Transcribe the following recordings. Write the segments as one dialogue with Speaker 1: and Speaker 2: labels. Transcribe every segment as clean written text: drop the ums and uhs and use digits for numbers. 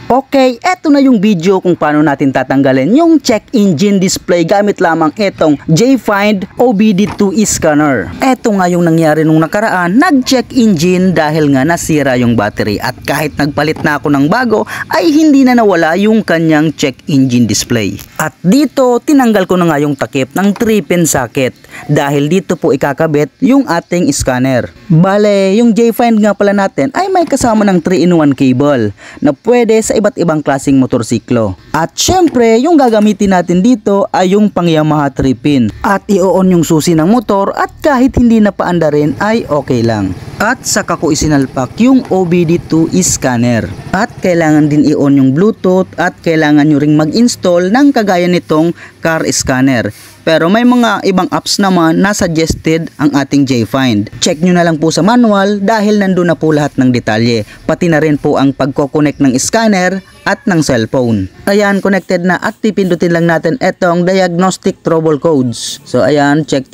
Speaker 1: Okay, eto na yung video kung paano natin tatanggalin yung check engine display gamit lamang itong J-Find OBD2 scanner. Eto nga yung nangyari nung nakaraan, nag-check engine dahil nga nasira yung battery at kahit nagpalit na ako ng bago ay hindi na nawala yung kanyang check engine display. At dito, tinanggal ko na nga yung takip ng 3-pin socket dahil dito po ikakabit yung ating scanner. Bale, yung J-Find nga pala natin ay may kasama ng 3-in-1 cable na pwede sa iba't ibang klaseng motorsiklo. At syempre, yung gagamitin natin dito ay yung pang Yamaha 3-pin. At i-on yung susi ng motor at kahit hindi na paanda rin ay okay lang. At saka ko isinalpak yung OBD2 scanner. At kailangan din i-on yung Bluetooth at kailangan nyo ring mag-install ng kagaya nitong car scanner. Pero may mga ibang apps naman na suggested ang ating J-Find. Check nyo na lang po sa manual dahil nandun na po lahat ng detalye. Pati na rin po ang pagko-connect ng scanner at ng cellphone. Ayan, connected na at pipindutin lang natin etong diagnostic trouble codes. So ayan, check.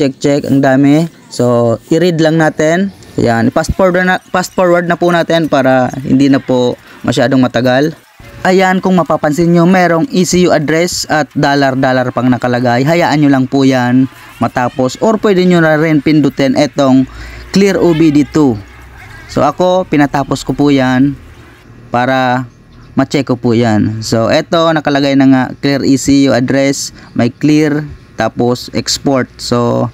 Speaker 1: Ang dami. So i-read lang natin. Ayan, fast forward na po natin para hindi na po masyadong matagal. Ayan, kung mapapansin nyo, merong ECU address at dollar pang nakalagay. Hayaan nyo lang po yan matapos or pwede nyo na rin pindutin etong clear OBD2. So ako, pinatapos ko po yan para ma-check ko po yan. So eto, nakalagay na nga clear ECU address, may clear, tapos export. So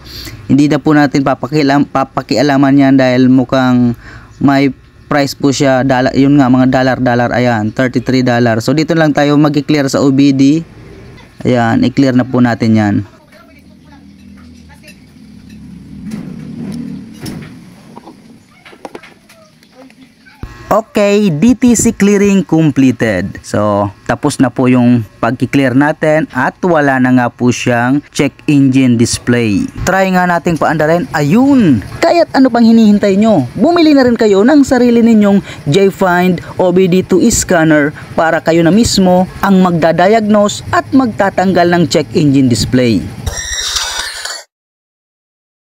Speaker 1: hindi na po natin papakialaman yan dahil mukhang may price po siya, yun nga mga dollar, ayan, $33. So dito lang tayo mag-clear sa OBD. Ayan, i-clear na po natin yan. Okay, DTC clearing completed. So, tapos na po yung pag-clear natin at wala na nga po siyang check engine display. Try nga nating paandarin. Ayun! Kaya't ano pang hinihintay nyo? Bumili na rin kayo ng sarili ninyong J-Find OBD2 scanner para kayo na mismo ang magdadiagnose at magtatanggal ng check engine display.